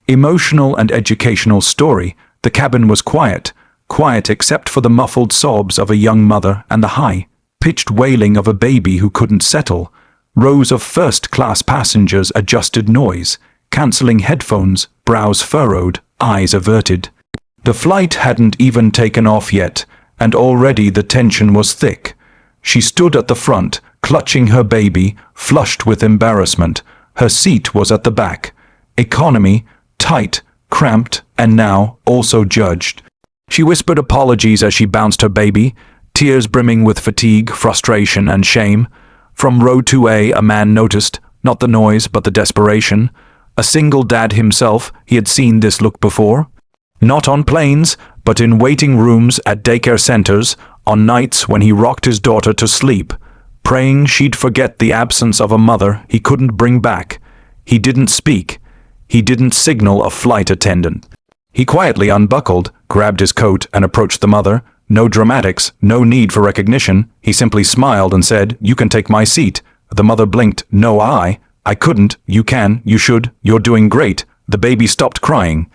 Emotional and educational story. The cabin was quiet, quiet except for the muffled sobs of a young mother and the high-pitched wailing of a baby who couldn't settle. Rows of first-class passengers adjusted noise, cancelling headphones, brows furrowed, eyes averted. The flight hadn't even taken off yet, and already the tension was thick. She stood at the front, clutching her baby, flushed with embarrassment. Her seat was at the back. Economy, tight, cramped, and now also judged. She whispered apologies as she bounced her baby, tears brimming with fatigue, frustration, and shame. From row 2A, a man noticed, not the noise but the desperation. A single dad himself, he had seen this look before. Not on planes, but in waiting rooms at daycare centers, on nights when he rocked his daughter to sleep, praying she'd forget the absence of a mother he couldn't bring back. He didn't speak. He didn't signal a flight attendant. He quietly unbuckled, grabbed his coat, and approached the mother. No dramatics, no need for recognition. He simply smiled and said, "You can take my seat." The mother blinked. "No, I couldn't. You can, you should, you're doing great." The baby stopped crying.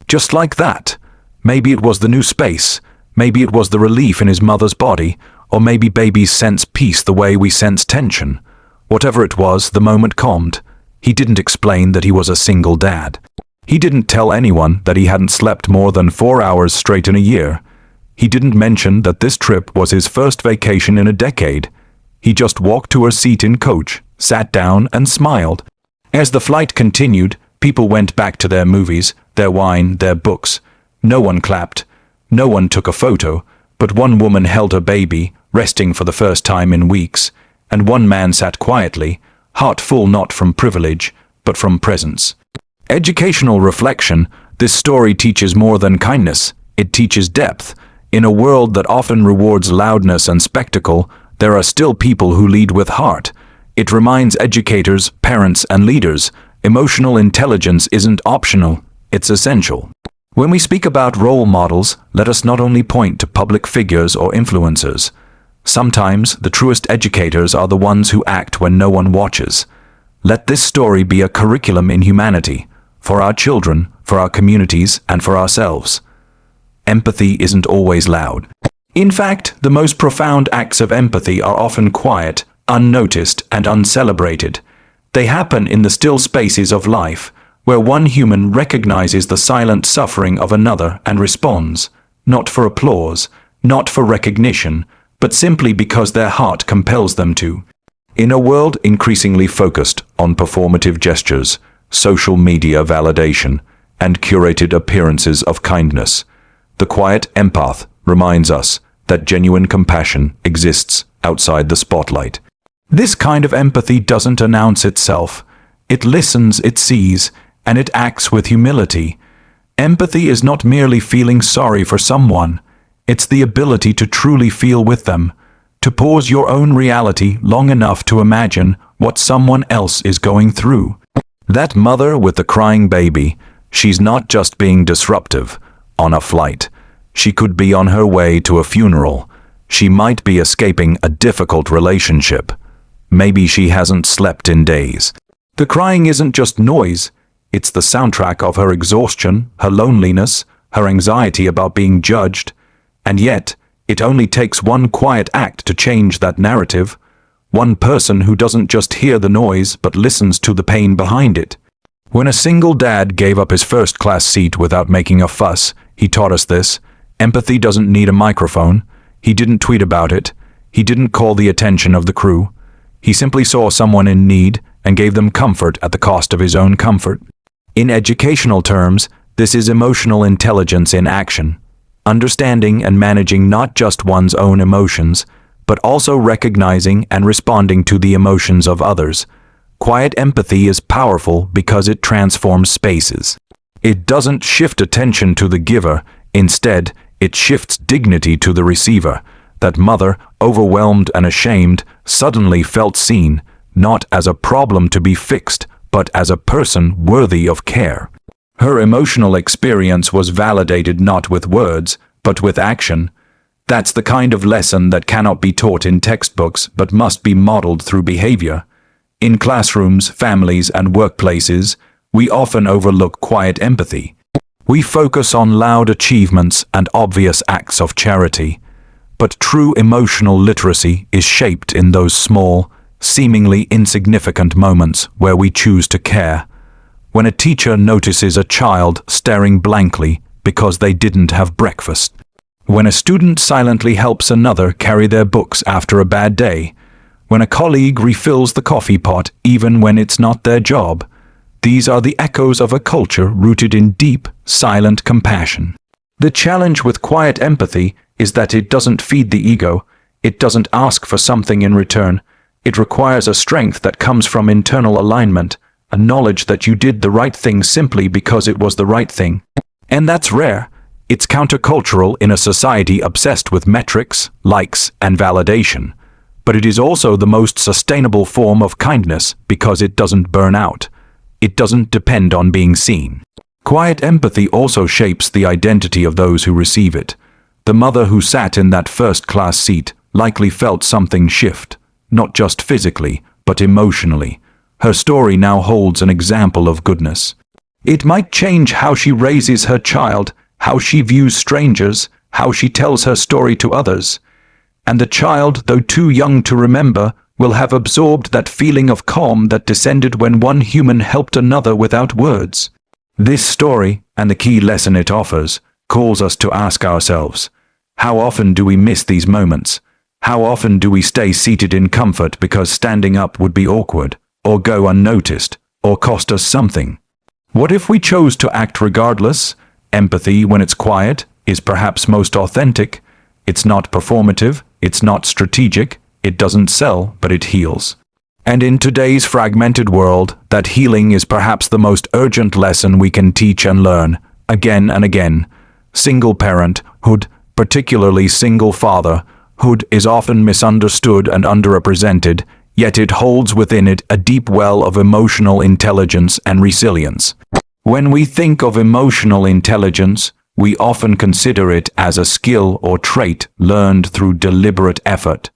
Just like that. Maybe it was the new space. Maybe it was the relief in his mother's body. Or maybe babies sense peace the way we sense tension. Whatever it was, the moment calmed. He didn't explain that he was a single dad. He didn't tell anyone that he hadn't slept more than 4 hours straight in a year. He didn't mention that this trip was his first vacation in a decade. He just walked to her seat in coach, sat down, and smiled. As the flight continued, people went back to their movies, their wine, their books. No one clapped. No one took a photo, but one woman held her baby, resting for the first time in weeks, and one man sat quietly, heart full not from privilege, but from presence. Educational reflection. This story teaches more than kindness. It teaches depth. In a world that often rewards loudness and spectacle, there are still people who lead with heart. It reminds educators, parents, and leaders, emotional intelligence isn't optional, it's essential. When we speak about role models, let us not only point to public figures or influencers. Sometimes the truest educators are the ones who act when no one watches. Let this story be a curriculum in humanity, for our children, for our communities, and for ourselves. Empathy isn't always loud. In fact, the most profound acts of empathy are often quiet, unnoticed, and uncelebrated. They happen in the still spaces of life, where one human recognizes the silent suffering of another and responds, not for applause, not for recognition, but simply because their heart compels them to. In a world increasingly focused on performative gestures, social media validation, and curated appearances of kindness, the quiet empath reminds us that genuine compassion exists outside the spotlight. This kind of empathy doesn't announce itself. It listens, it sees, and it acts with humility. Empathy is not merely feeling sorry for someone. It's the ability to truly feel with them, to pause your own reality long enough to imagine what someone else is going through. That mother with the crying baby, she's not just being disruptive on a flight. She could be on her way to a funeral. She might be escaping a difficult relationship. Maybe she hasn't slept in days. The crying isn't just noise. It's the soundtrack of her exhaustion, her loneliness, her anxiety about being judged. And yet, it only takes one quiet act to change that narrative. One person who doesn't just hear the noise but listens to the pain behind it. When a single dad gave up his first-class seat without making a fuss, he taught us this. Empathy doesn't need a microphone. He didn't tweet about it. He didn't call the attention of the crew. He simply saw someone in need and gave them comfort at the cost of his own comfort. In educational terms, this is emotional intelligence in action. Understanding and managing not just one's own emotions, but also recognizing and responding to the emotions of others. Quiet empathy is powerful because it transforms spaces. It doesn't shift attention to the giver. Instead, it shifts dignity to the receiver. That mother, overwhelmed and ashamed, suddenly felt seen, not as a problem to be fixed, but as a person worthy of care. Her emotional experience was validated not with words, but with action. That's the kind of lesson that cannot be taught in textbooks, but must be modeled through behavior. In classrooms, families, and workplaces, We often overlook quiet empathy. We focus on loud achievements and obvious acts of charity. But true emotional literacy is shaped in those small, seemingly insignificant moments where we choose to care. When a teacher notices a child staring blankly because they didn't have breakfast. When a student silently helps another carry their books after a bad day. When a colleague refills the coffee pot even when it's not their job. These are the echoes of a culture rooted in deep, silent compassion. The challenge with quiet empathy is that it doesn't feed the ego, it doesn't ask for something in return. It requires a strength that comes from internal alignment, a knowledge that you did the right thing simply because it was the right thing. And that's rare. It's countercultural in a society obsessed with metrics, likes, and validation. But it is also the most sustainable form of kindness because it doesn't burn out. It doesn't depend on being seen. Quiet empathy also shapes the identity of those who receive it. The mother who sat in that first-class seat likely felt something shift, not just physically, but emotionally. Her story now holds an example of goodness. It might change how she raises her child, how she views strangers, how she tells her story to others. And the child, though too young to remember, will have absorbed that feeling of calm that descended when one human helped another without words. This story, and the key lesson it offers, calls us to ask ourselves, how often do we miss these moments? How often do we stay seated in comfort because standing up would be awkward, or go unnoticed, or cost us something? What if we chose to act regardless? Empathy, when it's quiet, is perhaps most authentic. It's not performative, it's not strategic, it doesn't sell, but it heals. And in today's fragmented world, that healing is perhaps the most urgent lesson we can teach and learn, again and again. Single parenthood, particularly single fatherhood, is often misunderstood and underrepresented, yet it holds within it a deep well of emotional intelligence and resilience. When we think of emotional intelligence, we often consider it as a skill or trait learned through deliberate effort.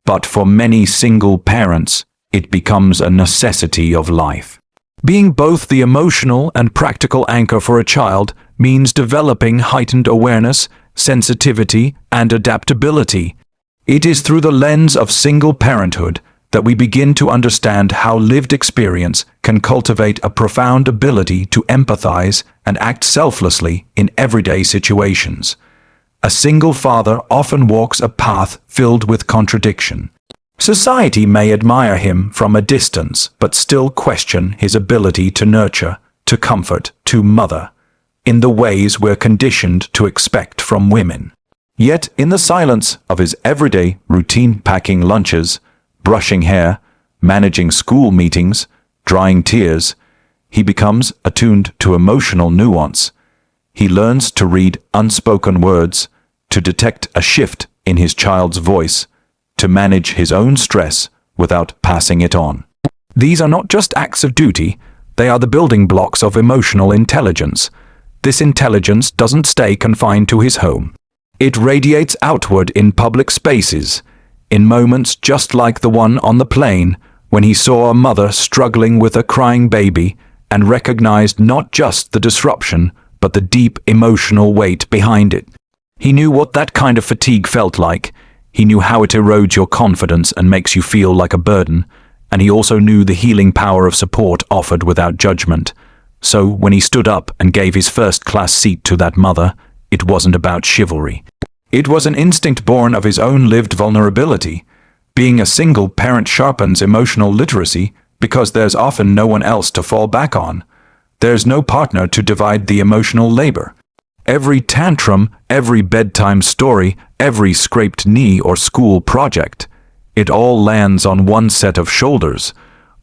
But for many single parents, it becomes a necessity of life. Being both the emotional and practical anchor for a child means developing heightened awareness, sensitivity, and adaptability. It is through the lens of single parenthood that we begin to understand how lived experience can cultivate a profound ability to empathize and act selflessly in everyday situations. A single father often walks a path filled with contradiction. Society may admire him from a distance, but still question his ability to nurture, to comfort, to mother, in the ways we're conditioned to expect from women. Yet, in the silence of his everyday routine, packing lunches, brushing hair, managing school meetings, drying tears, he becomes attuned to emotional nuance. He learns to read unspoken words, to detect a shift in his child's voice, to manage his own stress without passing it on. These are not just acts of duty, they are the building blocks of emotional intelligence. This intelligence doesn't stay confined to his home. It radiates outward in public spaces, in moments just like the one on the plane when he saw a mother struggling with a crying baby and recognized not just the disruption, but the deep emotional weight behind it. He knew what that kind of fatigue felt like. He knew how it erodes your confidence and makes you feel like a burden. And he also knew the healing power of support offered without judgment. So when he stood up and gave his first-class seat to that mother, it wasn't about chivalry. It was an instinct born of his own lived vulnerability. Being a single parent sharpens emotional literacy because there's often no one else to fall back on. There's no partner to divide the emotional labor. Every tantrum, every bedtime story, every scraped knee or school project, it all lands on one set of shoulders.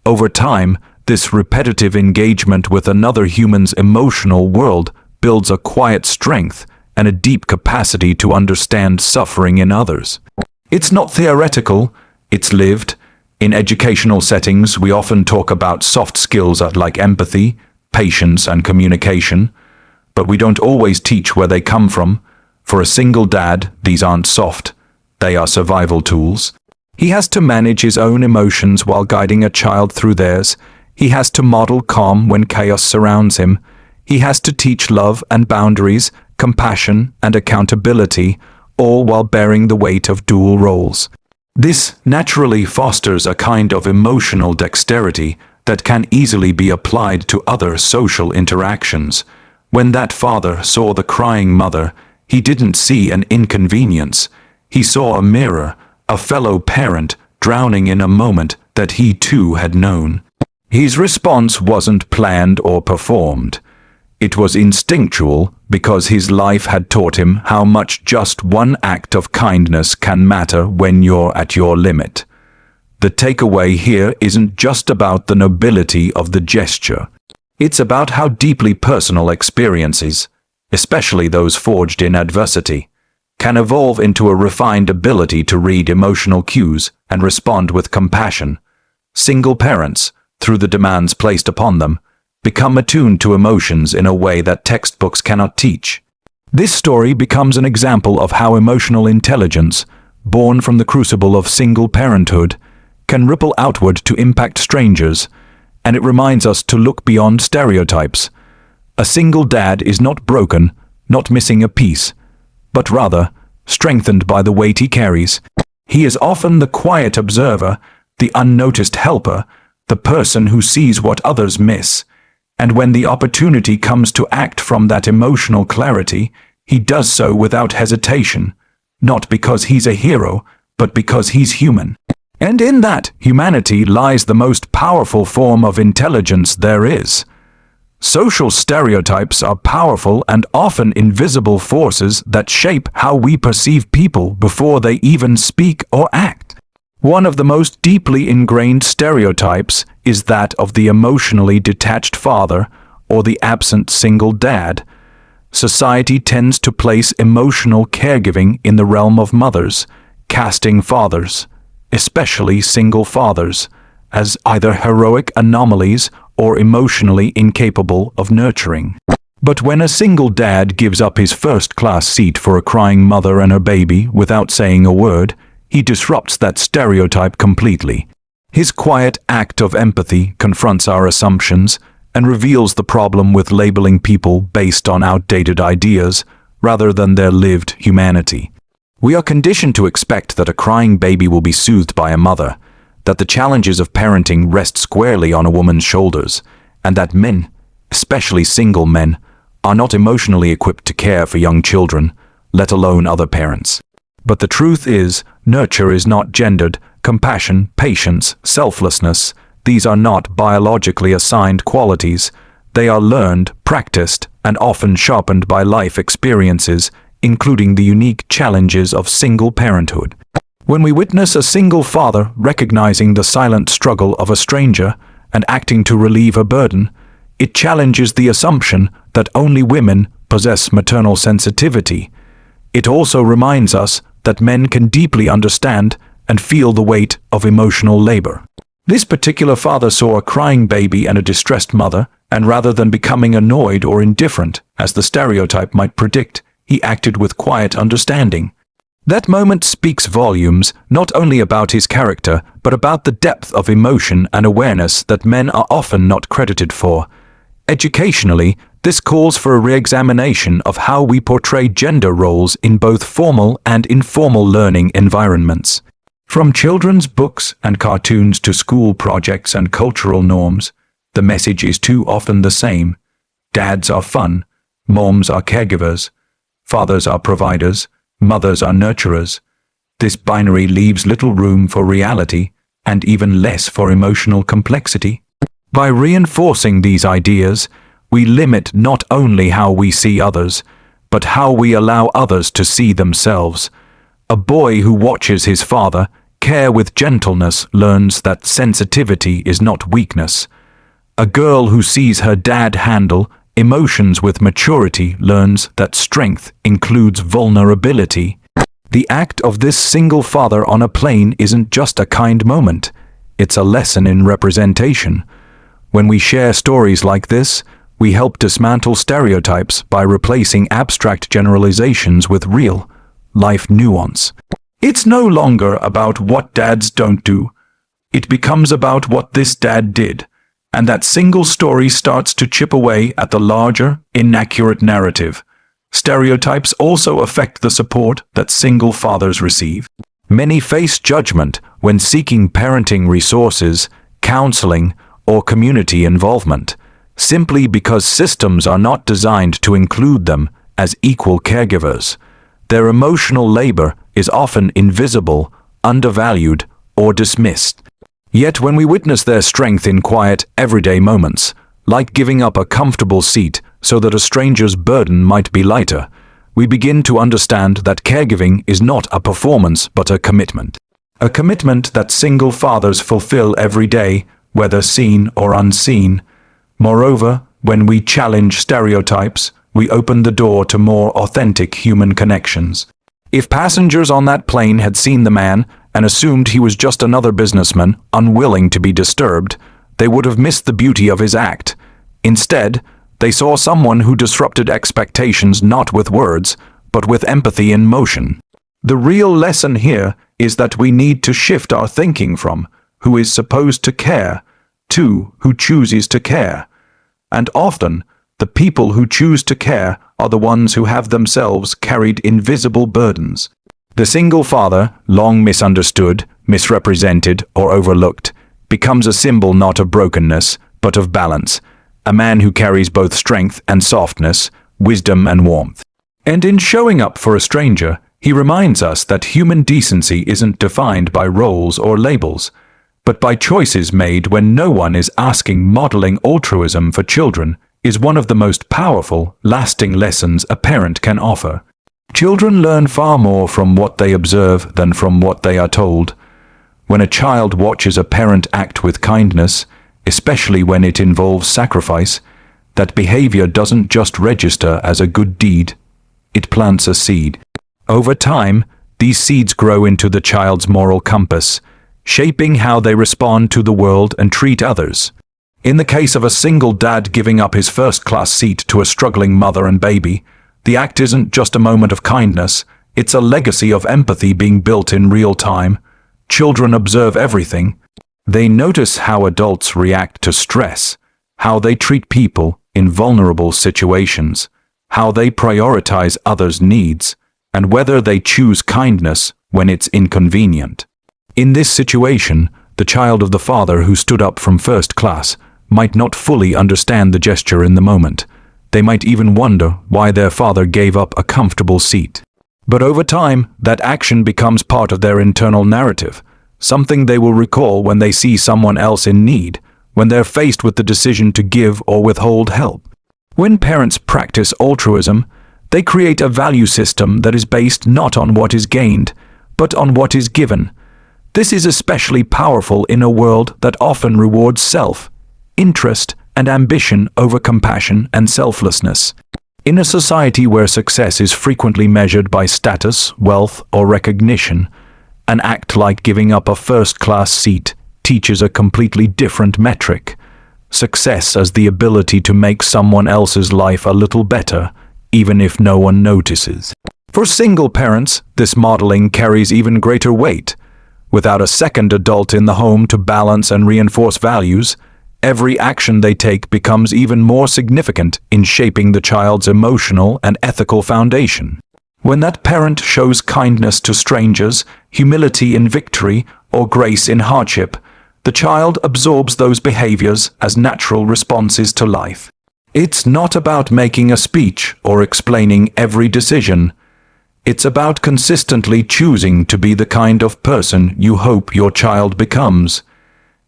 Over time, this repetitive engagement with another human's emotional world builds a quiet strength and a deep capacity to understand suffering in others. It's not theoretical, it's lived. In educational settings, we often talk about soft skills like empathy, patience, and communication, but we don't always teach where they come from. For a single dad, these aren't soft, they are survival tools. He has to manage his own emotions while guiding a child through theirs. He has to model calm when chaos surrounds him. He has to teach love and boundaries, compassion and accountability, all while bearing the weight of dual roles. This naturally fosters a kind of emotional dexterity that can easily be applied to other social interactions. When that father saw the crying mother, he didn't see an inconvenience. He saw a mirror, a fellow parent drowning in a moment that he too had known. His response wasn't planned or performed. It was instinctual because his life had taught him how much just one act of kindness can matter when you're at your limit. The takeaway here isn't just about the nobility of the gesture. It's about how deeply personal experiences, especially those forged in adversity, can evolve into a refined ability to read emotional cues and respond with compassion. Single parents, through the demands placed upon them, become attuned to emotions in a way that textbooks cannot teach. This story becomes an example of how emotional intelligence, born from the crucible of single parenthood, can ripple outward to impact strangers, and it reminds us to look beyond stereotypes. A single dad is not broken, not missing a piece, but rather strengthened by the weight he carries. He is often the quiet observer, the unnoticed helper, the person who sees what others miss. And when the opportunity comes to act from that emotional clarity, he does so without hesitation, not because he's a hero, but because he's human. And in that humanity lies the most powerful form of intelligence there is. Social stereotypes are powerful and often invisible forces that shape how we perceive people before they even speak or act. One of the most deeply ingrained stereotypes is that of the emotionally detached father or the absent single dad. Society tends to place emotional caregiving in the realm of mothers, casting fathers, especially single fathers, as either heroic anomalies or emotionally incapable of nurturing. But when a single dad gives up his first-class seat for a crying mother and her baby without saying a word, he disrupts that stereotype completely. His quiet act of empathy confronts our assumptions and reveals the problem with labeling people based on outdated ideas rather than their lived humanity. We are conditioned to expect that a crying baby will be soothed by a mother, that the challenges of parenting rest squarely on a woman's shoulders, and that men, especially single men, are not emotionally equipped to care for young children, let alone other parents. But the truth is, nurture is not gendered. Compassion, patience, selflessness, these are not biologically assigned qualities. They are learned, practiced, and often sharpened by life experiences, including the unique challenges of single parenthood. When we witness a single father recognizing the silent struggle of a stranger and acting to relieve a burden, it challenges the assumption that only women possess maternal sensitivity. It also reminds us that men can deeply understand and feel the weight of emotional labor. This particular father saw a crying baby and a distressed mother, and rather than becoming annoyed or indifferent, as the stereotype might predict, he acted with quiet understanding. That moment speaks volumes, not only about his character, but about the depth of emotion and awareness that men are often not credited for. Educationally, this calls for a re-examination of how we portray gender roles in both formal and informal learning environments. From children's books and cartoons to school projects and cultural norms, the message is too often the same. Dads are fun, moms are caregivers, fathers are providers, mothers are nurturers. This binary leaves little room for reality and even less for emotional complexity. By reinforcing these ideas, we limit not only how we see others, but how we allow others to see themselves. A boy who watches his father care with gentleness learns that sensitivity is not weakness. A girl who sees her dad handle emotions with maturity learns that strength includes vulnerability. The act of this single father on a plane isn't just a kind moment, it's a lesson in representation. When we share stories like this, we help dismantle stereotypes by replacing abstract generalizations with real, life nuance. It's no longer about what dads don't do. It becomes about what this dad did, And that single story starts to chip away at the larger, inaccurate narrative. Stereotypes also affect the support that single fathers receive. Many face judgment when seeking parenting resources, counseling, or community involvement, simply because systems are not designed to include them as equal caregivers. Their emotional labor is often invisible, undervalued, or dismissed. Yet when we witness their strength in quiet, everyday moments, like giving up a comfortable seat so that a stranger's burden might be lighter, we begin to understand that caregiving is not a performance but a commitment. A commitment that single fathers fulfill every day, whether seen or unseen. Moreover, when we challenge stereotypes, we open the door to more authentic human connections. If passengers on that plane had seen the man and assumed he was just another businessman, unwilling to be disturbed, they would have missed the beauty of his act. Instead, they saw someone who disrupted expectations not with words, but with empathy in motion. The real lesson here is that we need to shift our thinking from who is supposed to care to who chooses to care. And often, the people who choose to care are the ones who have themselves carried invisible burdens. The single father, long misunderstood, misrepresented, or overlooked, becomes a symbol not of brokenness, but of balance, a man who carries both strength and softness, wisdom and warmth. And in showing up for a stranger, he reminds us that human decency isn't defined by roles or labels, but by choices made when no one is asking. Modeling altruism for children is one of the most powerful, lasting lessons a parent can offer. Children learn far more from what they observe than from what they are told. When a child watches a parent act with kindness, especially when it involves sacrifice, that behavior doesn't just register as a good deed, it plants a seed. Over time, these seeds grow into the child's moral compass, shaping how they respond to the world and treat others. In the case of a single dad giving up his first-class seat to a struggling mother and baby, the act isn't just a moment of kindness, it's a legacy of empathy being built in real time. Children observe everything. They notice how adults react to stress, how they treat people in vulnerable situations, how they prioritize others' needs, and whether they choose kindness when it's inconvenient. In this situation, the child of the father who stood up from first class might not fully understand the gesture in the moment. They might even wonder why their father gave up a comfortable seat. But over time, that action becomes part of their internal narrative, something they will recall when they see someone else in need, when they're faced with the decision to give or withhold help. When parents practice altruism, they create a value system that is based not on what is gained, but on what is given. This is especially powerful in a world that often rewards self-interest and ambition over compassion and selflessness. In a society where success is frequently measured by status, wealth, or recognition, an act like giving up a first-class seat teaches a completely different metric: success as the ability to make someone else's life a little better, even if no one notices. For single parents, this modeling carries even greater weight. Without a second adult in the home to balance and reinforce values, every action they take becomes even more significant in shaping the child's emotional and ethical foundation. When that parent shows kindness to strangers, humility in victory, or grace in hardship, the child absorbs those behaviors as natural responses to life. It's not about making a speech or explaining every decision. It's about consistently choosing to be the kind of person you hope your child becomes.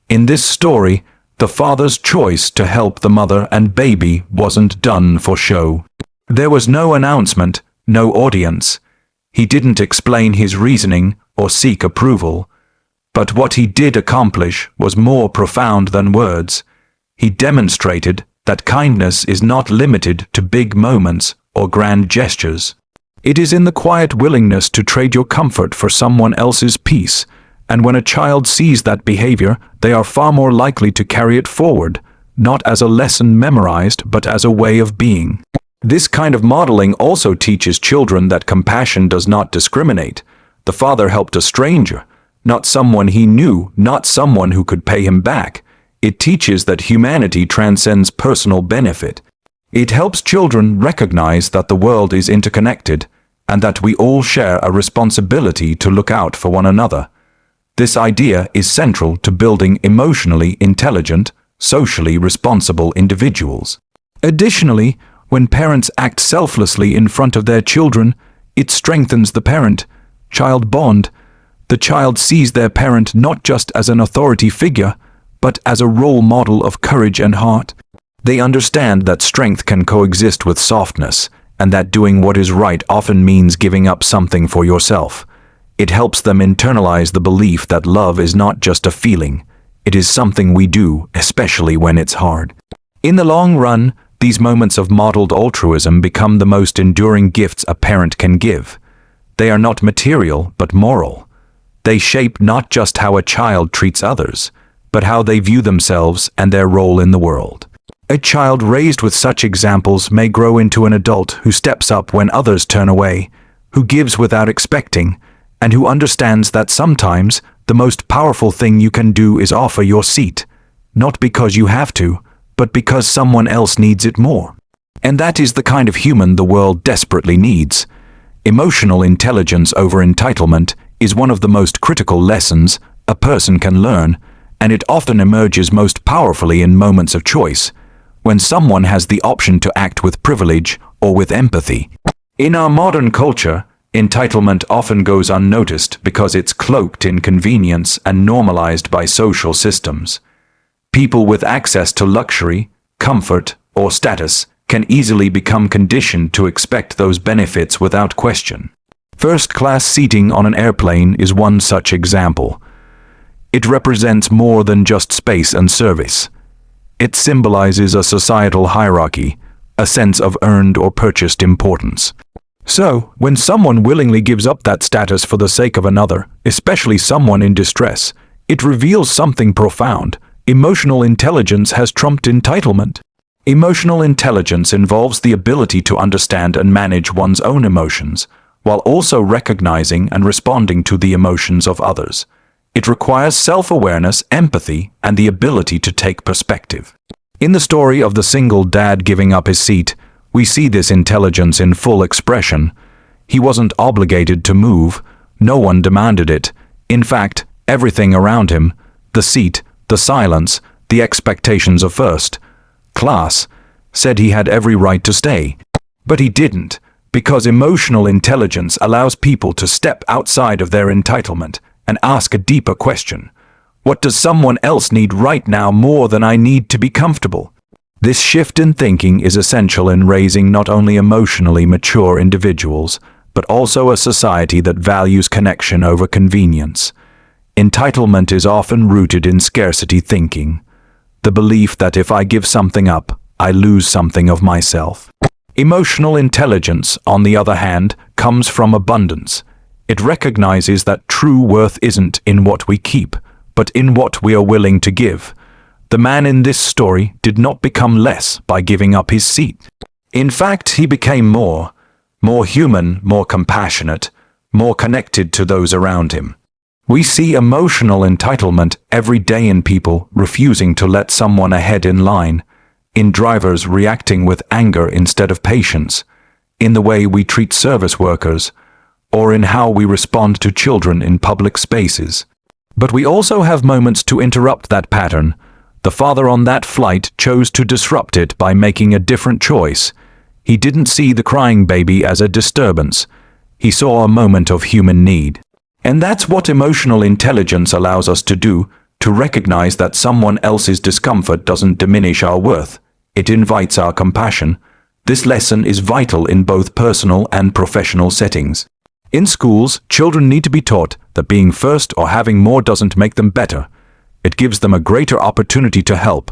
In this story, the father's choice to help the mother and baby wasn't done for show. There was no announcement, no audience. He didn't explain his reasoning or seek approval. But what he did accomplish was more profound than words. He demonstrated that kindness is not limited to big moments or grand gestures. It is in the quiet willingness to trade your comfort for someone else's peace. And when a child sees that behavior, they are far more likely to carry it forward, not as a lesson memorized, but as a way of being. This kind of modeling also teaches children that compassion does not discriminate. The father helped a stranger, not someone he knew, not someone who could pay him back. It teaches that humanity transcends personal benefit. It helps children recognize that the world is interconnected and that we all share a responsibility to look out for one another. This idea is central to building emotionally intelligent, socially responsible individuals. Additionally, when parents act selflessly in front of their children, it strengthens the parent-child bond. The child sees their parent not just as an authority figure, but as a role model of courage and heart. They understand that strength can coexist with softness, and that doing what is right often means giving up something for yourself. It helps them internalize the belief that love is not just a feeling, it is something we do, especially when it's hard. In the long run, these moments of modeled altruism become the most enduring gifts a parent can give. They are not material, but moral. They shape not just how a child treats others, but how they view themselves and their role in the world. A child raised with such examples may grow into an adult who steps up when others turn away, who gives without expecting, and who understands that sometimes the most powerful thing you can do is offer your seat, not because you have to, but because someone else needs it more. And that is the kind of human the world desperately needs. Emotional intelligence over entitlement is one of the most critical lessons a person can learn, and it often emerges most powerfully in moments of choice, when someone has the option to act with privilege or with empathy. In our modern culture, entitlement often goes unnoticed because it's cloaked in convenience and normalized by social systems. People with access to luxury, comfort, or status can easily become conditioned to expect those benefits without question. First-class seating on an airplane is one such example. It represents more than just space and service. It symbolizes a societal hierarchy, a sense of earned or purchased importance. So, when someone willingly gives up that status for the sake of another, especially someone in distress, it reveals something profound. Emotional intelligence has trumped entitlement. Emotional intelligence involves the ability to understand and manage one's own emotions, while also recognizing and responding to the emotions of others. It requires self-awareness, empathy, and the ability to take perspective. In the story of the single dad giving up his seat, we see this intelligence in full expression. He wasn't obligated to move, no one demanded it. In fact, everything around him, the seat, the silence, the expectations of first class, said he had every right to stay. But he didn't, because emotional intelligence allows people to step outside of their entitlement and ask a deeper question. What does someone else need right now more than I need to be comfortable? This shift in thinking is essential in raising not only emotionally mature individuals, but also a society that values connection over convenience. Entitlement is often rooted in scarcity thinking, the belief that if I give something up, I lose something of myself. Emotional intelligence, on the other hand, comes from abundance. It recognizes that true worth isn't in what we keep, but in what we are willing to give. The man in this story did not become less by giving up his seat. In fact, he became more human, more compassionate, more connected to those around him. We see emotional entitlement every day in people refusing to let someone ahead in line, in drivers reacting with anger instead of patience, in the way we treat service workers, or in how we respond to children in public spaces. But we also have moments to interrupt that pattern. The father on that flight chose to disrupt it by making a different choice. He didn't see the crying baby as a disturbance. He saw a moment of human need. And that's what emotional intelligence allows us to do, to recognize that someone else's discomfort doesn't diminish our worth. It invites our compassion. This lesson is vital in both personal and professional settings. In schools, children need to be taught that being first or having more doesn't make them better. It gives them a greater opportunity to help.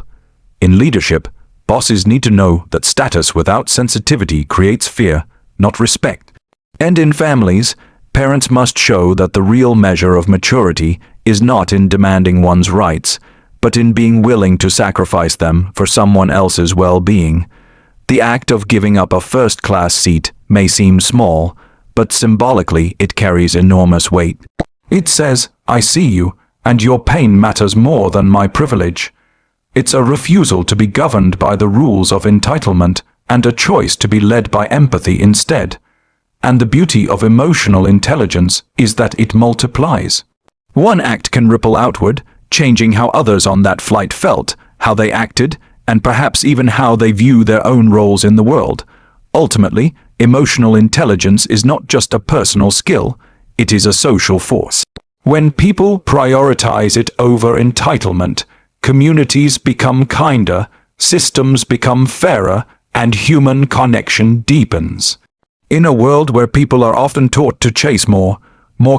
In leadership, bosses need to know that status without sensitivity creates fear, not respect. And in families, parents must show that the real measure of maturity is not in demanding one's rights, but in being willing to sacrifice them for someone else's well-being. The act of giving up a first-class seat may seem small, but symbolically it carries enormous weight. It says, I see you, and your pain matters more than my privilege. It's a refusal to be governed by the rules of entitlement and a choice to be led by empathy instead. And the beauty of emotional intelligence is that it multiplies. One act can ripple outward, changing how others on that flight felt, how they acted, and perhaps even how they view their own roles in the world. Ultimately, emotional intelligence is not just a personal skill, it is a social force. When people prioritize it over entitlement, communities become kinder, systems become fairer, and human connection deepens. In a world where people are often taught to chase more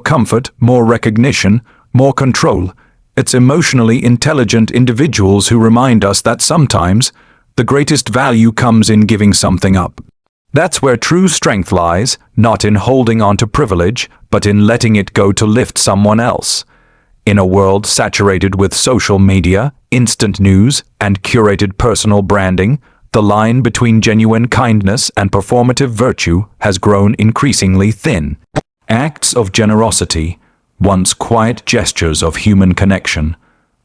comfort, more recognition, more control, it's emotionally intelligent individuals who remind us that sometimes the greatest value comes in giving something up. That's where true strength lies, not in holding on to privilege, but in letting it go to lift someone else. In a world saturated with social media, instant news, and curated personal branding, the line between genuine kindness and performative virtue has grown increasingly thin. Acts of generosity, once quiet gestures of human connection,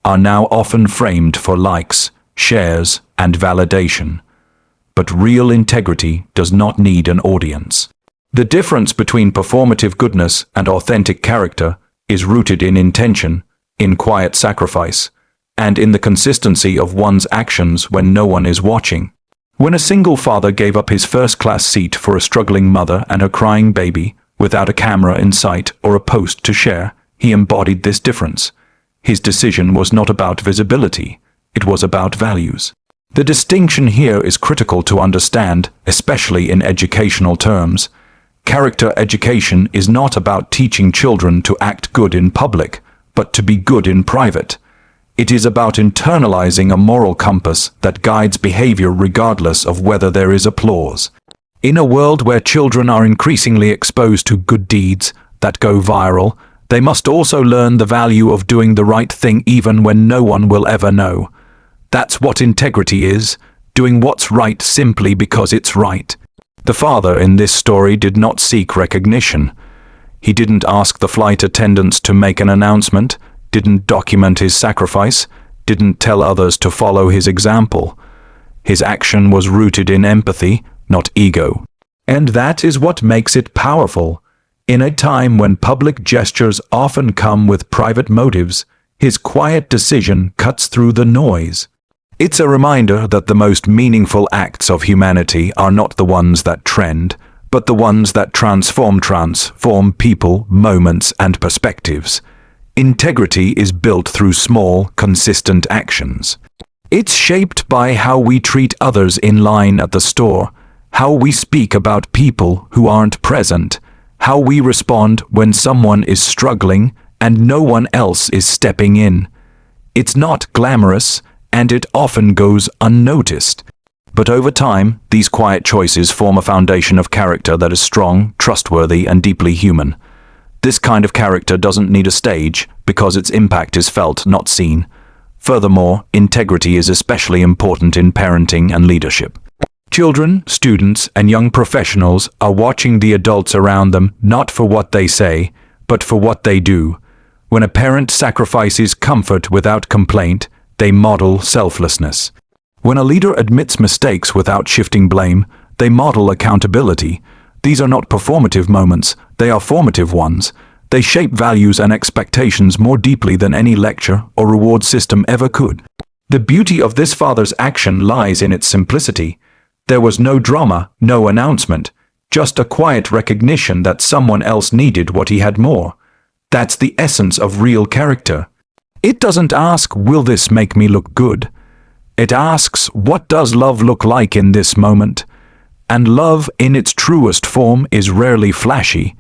are now often framed for likes, shares, and validation. But real integrity does not need an audience. The difference between performative goodness and authentic character is rooted in intention, in quiet sacrifice, and in the consistency of one's actions when no one is watching. When a single father gave up his first-class seat for a struggling mother and her crying baby, without a camera in sight or a post to share, he embodied this difference. His decision was not about visibility, it was about values. The distinction here is critical to understand, especially in educational terms. Character education is not about teaching children to act good in public, but to be good in private. It is about internalizing a moral compass that guides behavior regardless of whether there is applause. In a world where children are increasingly exposed to good deeds that go viral, they must also learn the value of doing the right thing even when no one will ever know. That's what integrity is, doing what's right simply because it's right. The father in this story did not seek recognition. He didn't ask the flight attendants to make an announcement, didn't document his sacrifice, didn't tell others to follow his example. His action was rooted in empathy, not ego. And that is what makes it powerful. In a time when public gestures often come with private motives, his quiet decision cuts through the noise. It's a reminder that the most meaningful acts of humanity are not the ones that trend, but the ones that transform people, moments, and perspectives. Integrity is built through small, consistent actions. It's shaped by how we treat others in line at the store, how we speak about people who aren't present, how we respond when someone is struggling and no one else is stepping in. It's not glamorous, and it often goes unnoticed. But over time, these quiet choices form a foundation of character that is strong, trustworthy, and deeply human. This kind of character doesn't need a stage because its impact is felt, not seen. Furthermore, integrity is especially important in parenting and leadership. Children, students, and young professionals are watching the adults around them not for what they say, but for what they do. When a parent sacrifices comfort without complaint, they model selflessness. When a leader admits mistakes without shifting blame, they model accountability. These are not performative moments, they are formative ones. They shape values and expectations more deeply than any lecture or reward system ever could. The beauty of this father's action lies in its simplicity. There was no drama, no announcement, just a quiet recognition that someone else needed what he had more. That's the essence of real character. It doesn't ask, will this make me look good? It asks, what does love look like in this moment? And love, in its truest form, is rarely flashy.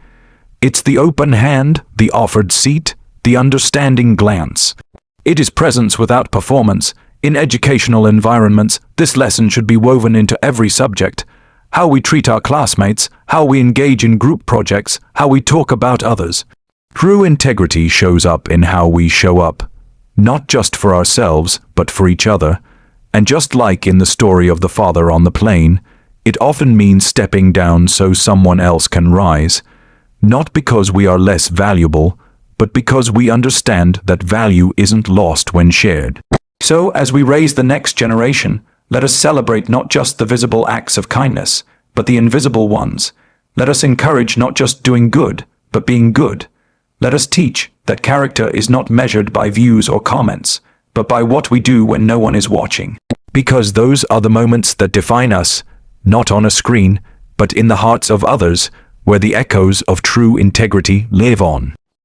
It's the open hand, the offered seat, the understanding glance. It is presence without performance. In educational environments, this lesson should be woven into every subject. How we treat our classmates, how we engage in group projects, how we talk about others. True integrity shows up in how we show up. Not just for ourselves, but for each other. And just like in the story of the father on the plane, it often means stepping down so someone else can rise. Not because we are less valuable, but because we understand that value isn't lost when shared. So, as we raise the next generation, let us celebrate not just the visible acts of kindness, but the invisible ones. Let us encourage not just doing good, but being good. Let us teach that character is not measured by views or comments, but by what we do when no one is watching. Because those are the moments that define us, not on a screen, but in the hearts of others, where the echoes of true integrity live on.